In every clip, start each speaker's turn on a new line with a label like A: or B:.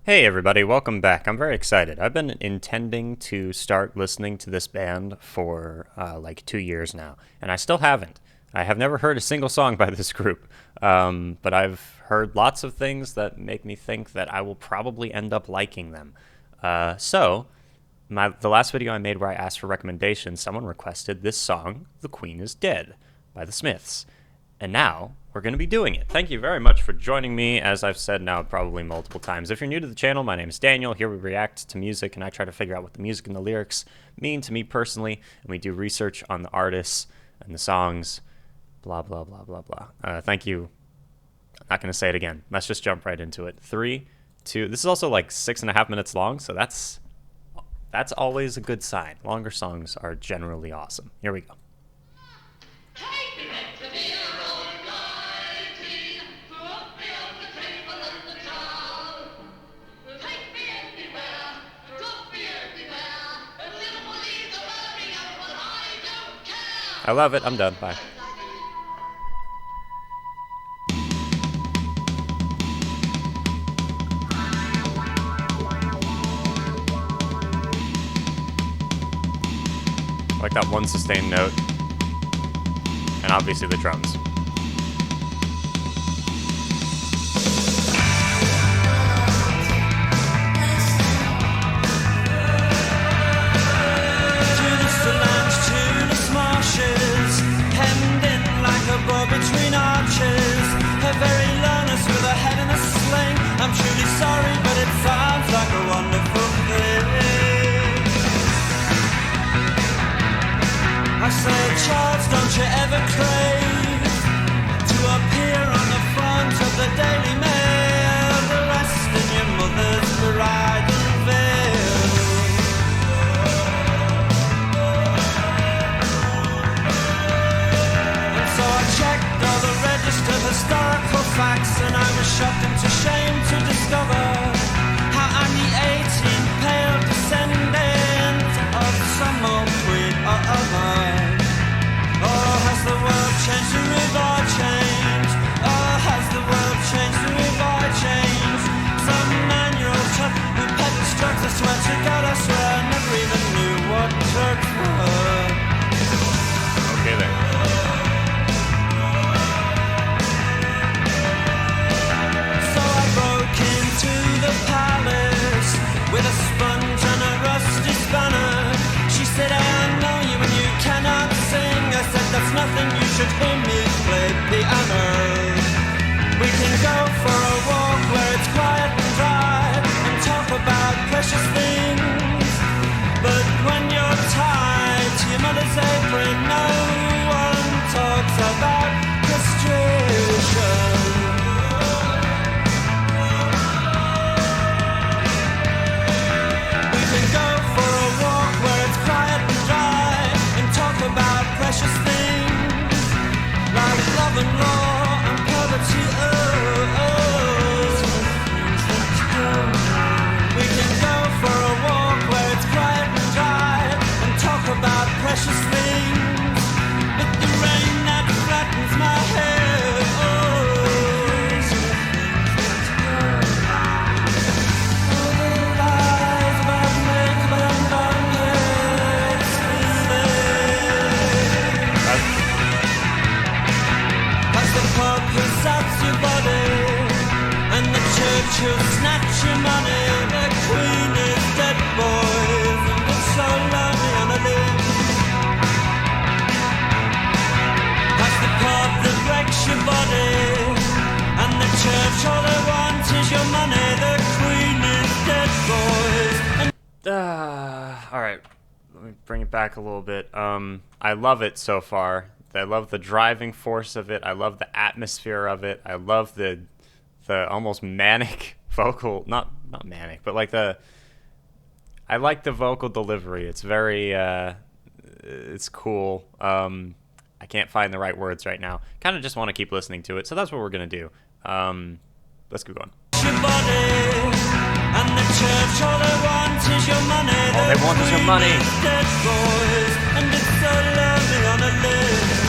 A: Hey everybody, welcome back. I'm very excited. I've been intending to start listening to this band for like 2 years now, and I still haven't. I have never heard a single song by this group, but I've heard lots of things that make me think that I will probably end up liking them. The last video I made where I asked for recommendations, someone requested this song, The Queen is Dead, by the Smiths. And now we're going to be doing it. Thank you very much for joining me, as I've said now probably multiple times. If you're new to the channel, my name is Daniel. Here we react to music, and I try to figure out what the music and the lyrics mean to me personally, and we do research on the artists and the songs, blah, blah, blah, blah, blah. Thank you. I'm not going to say it again. Let's just jump right into it. 3, 2, this is also like 6.5 minutes long, so that's always a good sign. Longer songs are generally awesome. Here we go. I love it. I'm done. Bye. I like that one sustained note. And obviously the drums.
B: Between arches, her very lowness with her head in a sling. I'm truly sorry, but it sounds like a wonderful thing. I say, Charles, don't you ever crave to appear on the front of the Daily Mail, dressed in your mother's bridal veil? And so I checked all the registered historical facts, and I was shocked into shame to discover how I'm the 18th pale descendant of some old queen or other. Oh, has the world changed to revive change? Oh, has the world changed to revive change? Some 9-year-old chap who peddled drugs, I swear to God, I swear, never even knew what drugs were.
A: Okay then.
B: With a sponge and a rusty spanner, she said, I know you and you cannot sing. I said, that's nothing, you should hear me play piano. We can go for a walk where it's quiet and dry and talk about precious things. But when you're tied to your mother's apron, no one talks about frustration. Precious things like love and law and poverty. We can go for a walk where it's quiet and dry and talk about precious things. But the rain that flattens my hair. She'll snatch your money. The queen is dead, boys, and it's so lonely on a limb. That's the pub that breaks your body, and the church, all they want is your money. The queen is dead, boys.
A: All right, let me bring it back a little bit. I love it so far. I love the driving force of it. I love the atmosphere of it. I love the almost manic vocal, not manic, but like I like the vocal delivery. It's very, it's cool. I can't find the right words right now. Kind of just want to keep listening to it, so that's what we're gonna do. Let's keep going.
B: And the church, all they want is your money.
A: All they want is your money.
B: Dead boys, and it's so lonely on a limb.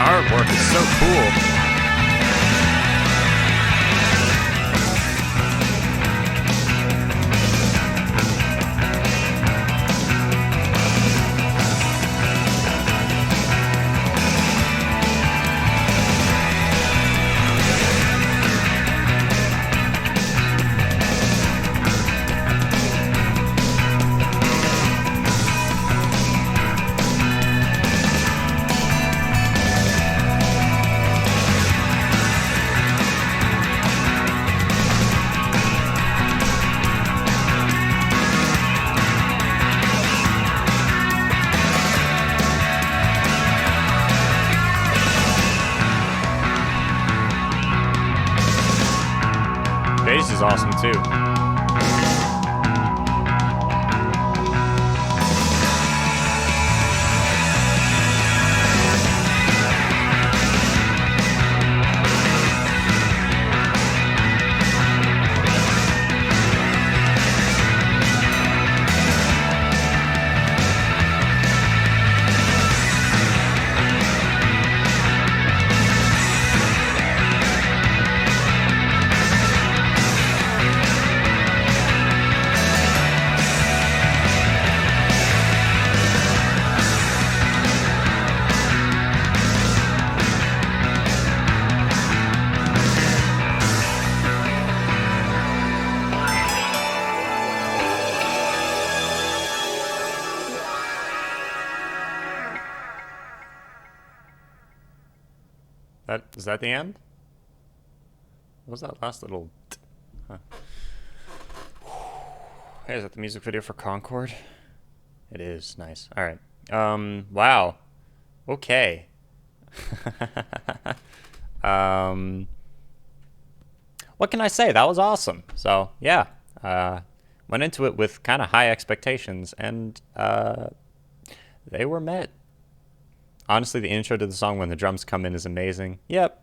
A: artwork is so cool. Bass is awesome too. Is that the end? What was that last little? Huh. Hey, is that the music video for Concord? It is nice. All right. Wow. Okay. What can I say? That was awesome. So yeah, went into it with kind of high expectations, and they were met. Honestly, the intro to the song when the drums come in is amazing. Yep.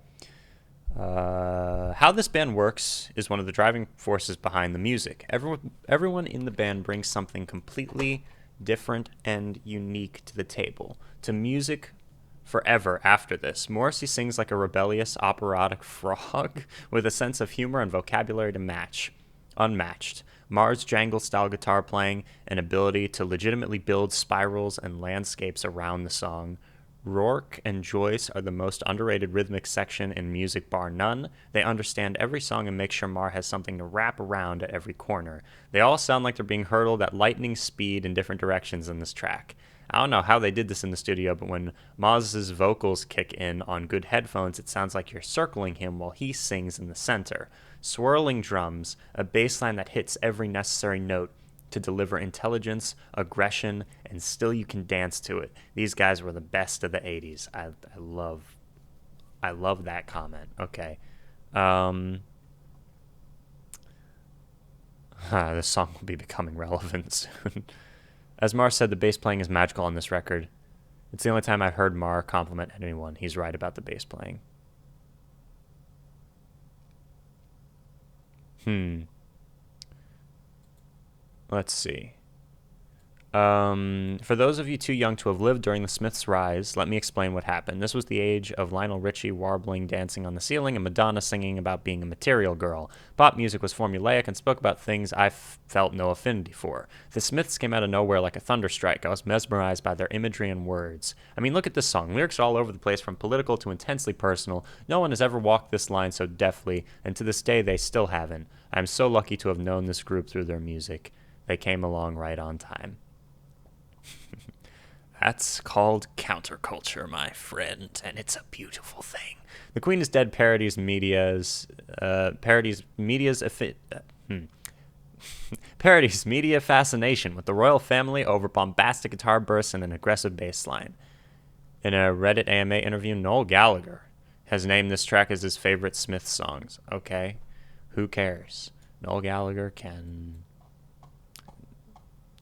A: How this band works is one of the driving forces behind the music. Everyone in the band brings something completely different and unique to the table. To music forever after this, Morrissey sings like a rebellious operatic frog with a sense of humor and vocabulary to match. Unmatched. Marr's jangle-style guitar playing and ability to legitimately build spirals and landscapes around the song. Rourke and Joyce are the most underrated rhythmic section in music bar none. They understand every song and make sure Marr has something to wrap around at every corner. They all sound like they're being hurtled at lightning speed in different directions in this track. I don't know how they did this in the studio, but when Moz's vocals kick in on good headphones, it sounds like you're circling him while he sings in the center. Swirling drums, a bass line that hits every necessary note to deliver intelligence, aggression, and still you can dance to it. These guys were the best of the 80s. I love that comment. Okay. This song will be becoming relevant soon. As Marr said, the bass playing is magical on this record. It's the only time I've heard Marr compliment anyone. He's right about the bass playing. Let's see. For those of you too young to have lived during the Smiths' rise, let me explain what happened. This was the age of Lionel Richie warbling, dancing on the ceiling, and Madonna singing about being a material girl. Pop music was formulaic and spoke about things I felt no affinity for. The Smiths came out of nowhere like a thunderstrike. I was mesmerized by their imagery and words. I mean, look at this song. Lyrics are all over the place, from political to intensely personal. No one has ever walked this line so deftly, and to this day they still haven't. I'm so lucky to have known this group through their music. They came along right on time. That's called counterculture, my friend, and it's a beautiful thing. The Queen is Dead parodies media's media fascination with the royal family over bombastic guitar bursts and an aggressive bass line. In a Reddit AMA interview, Noel Gallagher has named this track as his favorite Smith songs. Okay, who cares? Noel Gallagher can...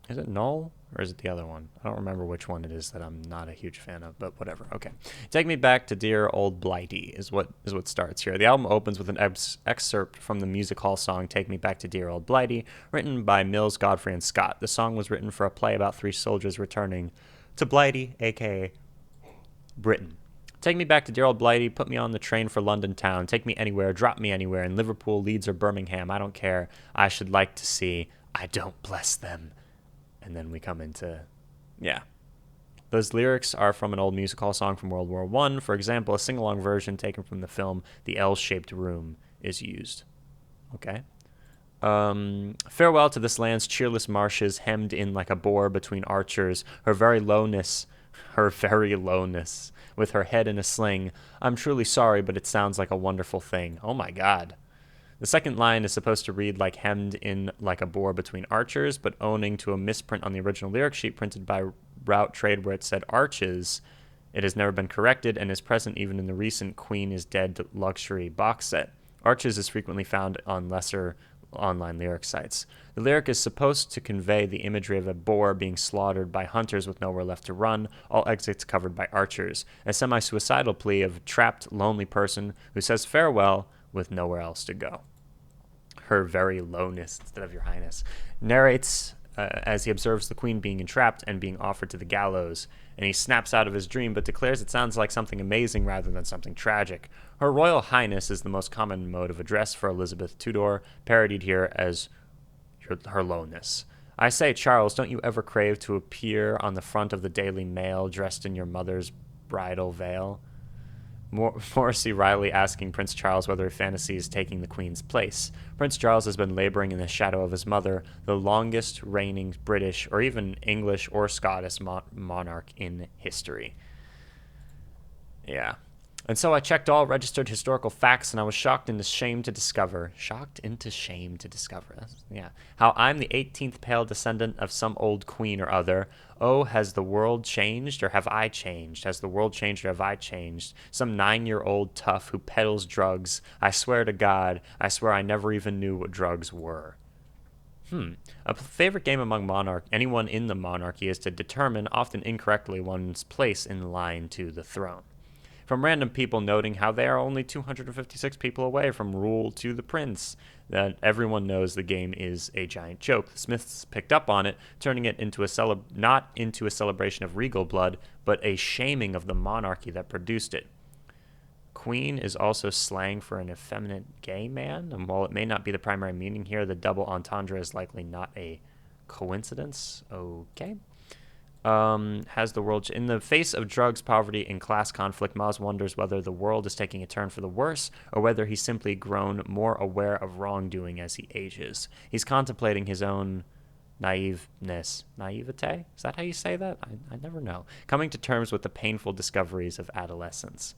A: Is it Noel? Or is it the other one? I don't remember which one it is that I'm not a huge fan of, but whatever. Okay. Take Me Back to Dear Old Blighty is what starts here. The album opens with an excerpt from the music hall song Take Me Back to Dear Old Blighty, written by Mills, Godfrey, and Scott. The song was written for a play about three soldiers returning to Blighty, a.k.a. Britain. Take me back to dear old Blighty, put me on the train for London town, take me anywhere, drop me anywhere, in Liverpool, Leeds, or Birmingham, I don't care. I should like to see, I don't bless them. And then we come into, yeah. Those lyrics are from an old music hall song from World War I. For example, a sing-along version taken from the film The L-Shaped Room is used. Okay. Farewell to this land's cheerless marshes, hemmed in like a boar between archers, her very lowness, with her head in a sling. I'm truly sorry, but it sounds like a wonderful thing. Oh my God. The second line is supposed to read like hemmed in like a boar between archers, but owing to a misprint on the original lyric sheet printed by Route Trade where it said arches, it has never been corrected and is present even in the recent Queen is Dead luxury box set. Arches is frequently found on lesser online lyric sites. The lyric is supposed to convey the imagery of a boar being slaughtered by hunters with nowhere left to run, all exits covered by archers, a semi-suicidal plea of a trapped, lonely person who says farewell with nowhere else to go. Her very lowness instead of your highness narrates as he observes the queen being entrapped and being offered to the gallows, and he snaps out of his dream but declares it sounds like something amazing rather than something tragic. Her Royal Highness is the most common mode of address for Elizabeth Tudor, parodied here as her lowness. I say, Charles, don't you ever crave to appear on the front of the Daily Mail dressed in your mother's bridal veil? Morrissey Riley asking Prince Charles whether he fancies taking the Queen's place. Prince Charles has been laboring in the shadow of his mother, the longest reigning British or even English or Scottish monarch in history. Yeah. And so I checked all registered historical facts, and I was shocked into shame to discover. How I'm the 18th pale descendant of some old queen or other. Oh, has the world changed, or have I changed? Has the world changed, or have I changed? Some 9-year-old tough who peddles drugs. I swear to God, I swear I never even knew what drugs were. A favorite game among anyone in the monarchy is to determine, often incorrectly, one's place in line to the throne. From random people noting how they are only 256 people away from rule to the prince, that everyone knows the game is a giant joke. The Smiths picked up on it, turning it into not into a celebration of regal blood, but a shaming of the monarchy that produced it. Queen is also slang for an effeminate gay man, and while it may not be the primary meaning here, the double entendre is likely not a coincidence. Okay. Has the world in the face of drugs, poverty, and class conflict? Moz wonders whether the world is taking a turn for the worse, or whether he's simply grown more aware of wrongdoing as he ages. He's contemplating his own naivete. Is that how you say that? I never know. Coming to terms with the painful discoveries of adolescence.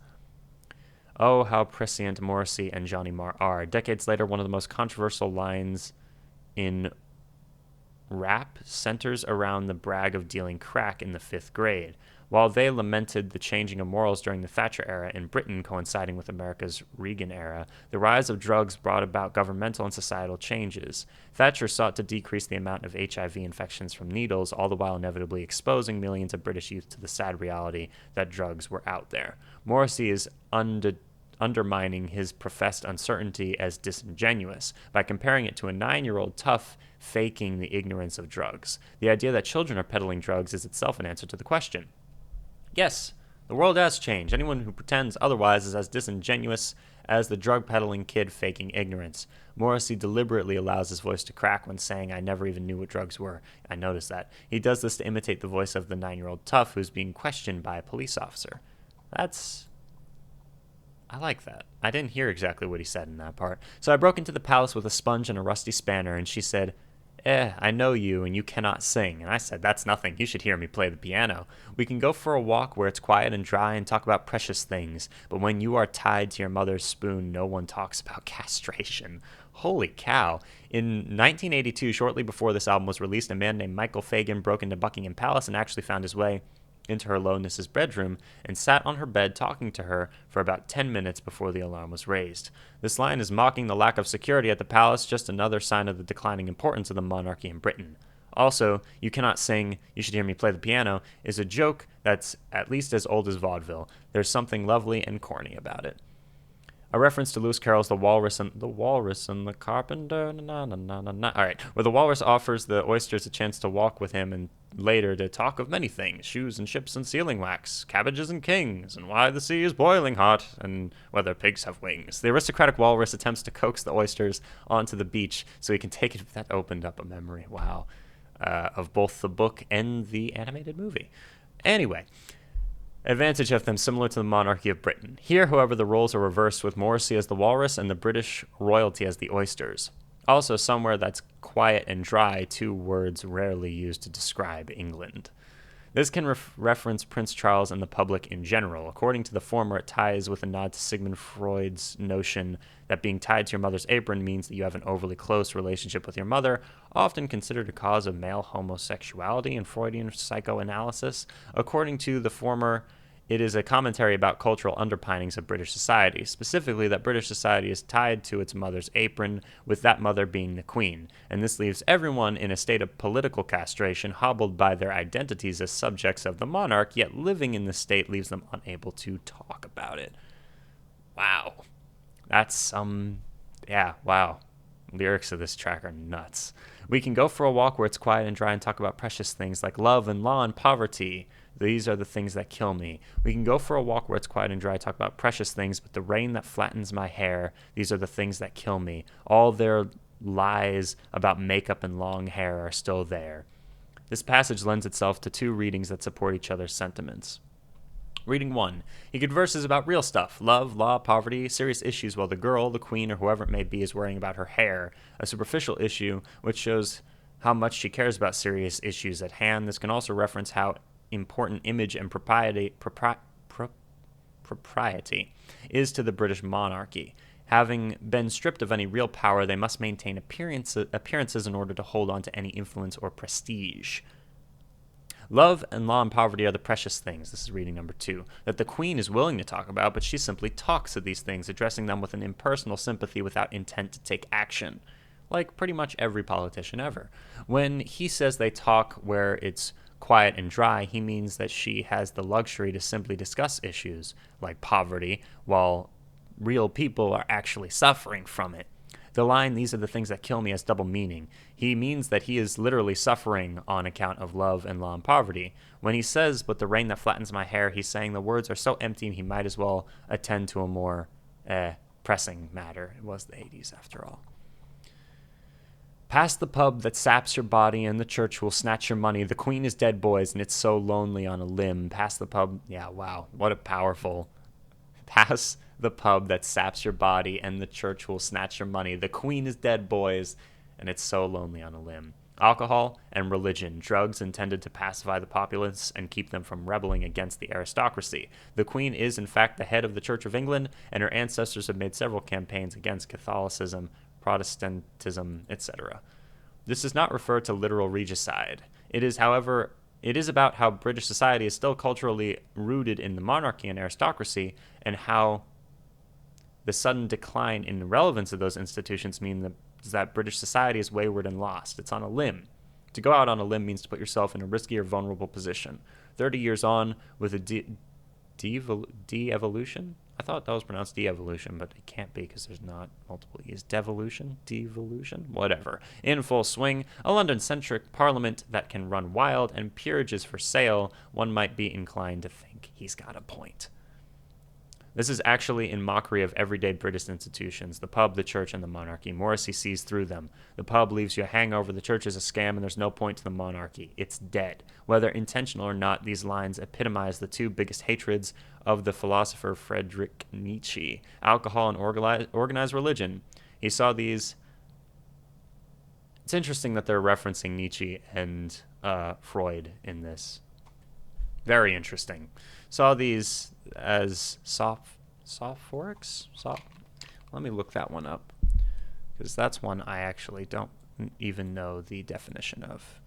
A: Oh, how prescient Morrissey and Johnny Marr are. Decades later, one of the most controversial lines in rap centers around the brag of dealing crack in the 5th grade. While they lamented the changing of morals during the Thatcher era in Britain coinciding with America's Reagan era, the rise of drugs brought about governmental and societal changes. Thatcher sought to decrease the amount of HIV infections from needles, all the while inevitably exposing millions of British youth to the sad reality that drugs were out there. Morrissey is undermining his professed uncertainty as disingenuous by comparing it to a 9-year-old tough faking the ignorance of drugs. The idea that children are peddling drugs is itself an answer to the question. Yes, the world has changed. Anyone who pretends otherwise is as disingenuous as the drug peddling kid faking ignorance. Morrissey deliberately allows his voice to crack when saying, I never even knew what drugs were. I noticed that. He does this to imitate the voice of the 9-year-old tough who's being questioned by a police officer. I like that. I didn't hear exactly what he said in that part. So I broke into the palace with a sponge and a rusty spanner, and she said, I know you, and you cannot sing. And I said, that's nothing. You should hear me play the piano. We can go for a walk where it's quiet and dry and talk about precious things. But when you are tied to your mother's spoon, no one talks about castration. Holy cow. In 1982, shortly before this album was released, a man named Michael Fagan broke into Buckingham Palace and actually found his way into her lowness's bedroom and sat on her bed talking to her for about 10 minutes before the alarm was raised. This line is mocking the lack of security at the palace, just another sign of the declining importance of the monarchy in Britain. Also, you cannot sing, you should hear me play the piano, is a joke that's at least as old as vaudeville. There's something lovely and corny about it. A reference to Lewis Carroll's The Walrus and the Carpenter. Na, na, na, na, na. All right, where the walrus offers the oysters a chance to walk with him and later to talk of many things: shoes and ships and sealing wax, cabbages and kings, and why the sea is boiling hot, and whether pigs have wings. The aristocratic walrus attempts to coax the oysters onto the beach so he can take it. That opened up a memory, wow, of both the book and the animated movie. Anyway, advantage of them similar to the monarchy of Britain. Here, however, the roles are reversed, with Morrissey as the walrus and the British royalty as the oysters. Also, somewhere that's quiet and dry, two words rarely used to describe England. This can reference Prince Charles and the public in general. According to the former, it ties with a nod to Sigmund Freud's notion that being tied to your mother's apron means that you have an overly close relationship with your mother, often considered a cause of male homosexuality in Freudian psychoanalysis. According to the former, it is a commentary about cultural underpinnings of British society, specifically that British society is tied to its mother's apron, with that mother being the Queen, and this leaves everyone in a state of political castration, hobbled by their identities as subjects of the monarch, yet living in the state leaves them unable to talk about it. Wow. That's, wow. Lyrics of this track are nuts. We can go for a walk where it's quiet and dry and talk about precious things like love and law and poverty. These are the things that kill me. We can go for a walk where it's quiet and dry, talk about precious things, but the rain that flattens my hair, these are the things that kill me. All their lies about makeup and long hair are still there. This passage lends itself to two readings that support each other's sentiments. Reading 1. He converses about real stuff: love, law, poverty, serious issues, while the girl, the queen, or whoever it may be, is worrying about her hair, a superficial issue which shows how much she cares about serious issues at hand. This can also reference how important image and propriety is to the British monarchy. Having been stripped of any real power, they must maintain appearances in order to hold on to any influence or prestige. Love and law and poverty are the precious things, this is reading number 2, that the Queen is willing to talk about, but she simply talks of these things, addressing them with an impersonal sympathy without intent to take action, like pretty much every politician ever. When he says they talk where it's quiet and dry, he means that she has the luxury to simply discuss issues like poverty, while real people are actually suffering from it. The line, "these are the things that kill me," has double meaning. He means that he is literally suffering on account of love and law and poverty. When he says, "but the rain that flattens my hair," he's saying the words are so empty he might as well attend to a more pressing matter. It was the 80s after all. Past the pub that saps your body, and the church will snatch your money. The Queen is dead, boys, and it's so lonely on a limb. Past the pub, yeah, wow, what a powerful. Past the pub that saps your body, and the church will snatch your money. The Queen is dead, boys, and it's so lonely on a limb. Alcohol and religion, drugs intended to pacify the populace and keep them from rebelling against the aristocracy. The Queen is, in fact, the head of the Church of England, and her ancestors have made several campaigns against Catholicism, Protestantism, etc. This does not refer to literal regicide. It is, however, about how British society is still culturally rooted in the monarchy and aristocracy, and how the sudden decline in the relevance of those institutions means that British society is wayward and lost. It's on a limb. To go out on a limb means to put yourself in a risky or vulnerable position. 30 years on, with a de-evolution? I thought that was pronounced de-evolution, but it can't be because there's not multiple E's. Devolution? Devolution? Whatever. In full swing, a London-centric parliament that can run wild, and peerages for sale, one might be inclined to think he's got a point. This is actually in mockery of everyday British institutions, the pub, the church, and the monarchy. Morrissey sees through them. The pub leaves you a hangover, the church is a scam, and there's no point to the monarchy. It's dead. Whether intentional or not, these lines epitomize the two biggest hatreds of the philosopher Friedrich Nietzsche: alcohol and organized religion. He saw these. It's interesting that they're referencing Nietzsche and Freud in this. Very interesting. Saw these as sophorics? Let me look that one up, because that's one I actually don't even know the definition of,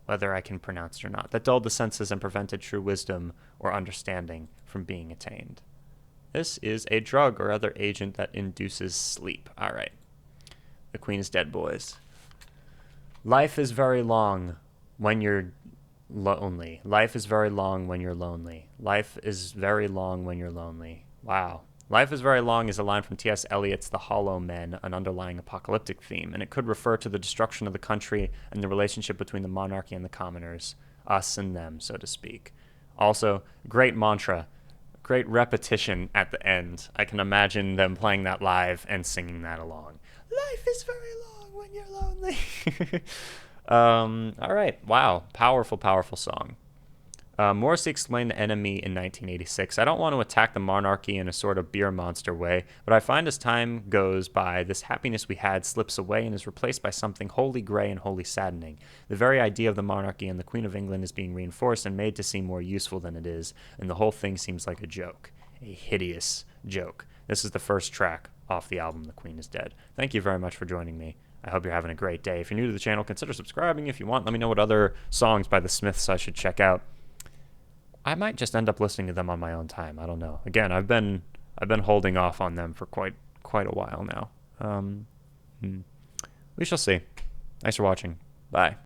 A: whether I can pronounce it or not. That dulled the senses and prevented true wisdom or understanding from being attained. This is a drug or other agent that induces sleep. All right. The Queen is dead, boys. Life is very long when you're lonely. Life is very long when you're lonely. Life is very long when you're lonely. Wow. Life is very long is a line from T.S. Eliot's The Hollow Men, an underlying apocalyptic theme, and it could refer to the destruction of the country and the relationship between the monarchy and the commoners, us and them, so to speak. Also, great mantra, great repetition at the end. I can imagine them playing that live and singing that along. Life is very long when you're lonely. All right. Wow. Powerful, powerful song. Morrissey explained the enemy in 1986. I don't want to attack the monarchy in a sort of beer monster way, but I find as time goes by, this happiness we had slips away and is replaced by something wholly gray and wholly saddening. The very idea of the monarchy and the Queen of England is being reinforced and made to seem more useful than it is, and the whole thing seems like a joke. A hideous joke. This is the first track off the album, The Queen is Dead. Thank you very much for joining me. I hope you're having a great day. If you're new to the channel, consider subscribing if you want. Let me know what other songs by the Smiths I should check out. I might just end up listening to them on my own time. I don't know. Again, I've been holding off on them for quite a while now. We shall see. Thanks for watching. Bye.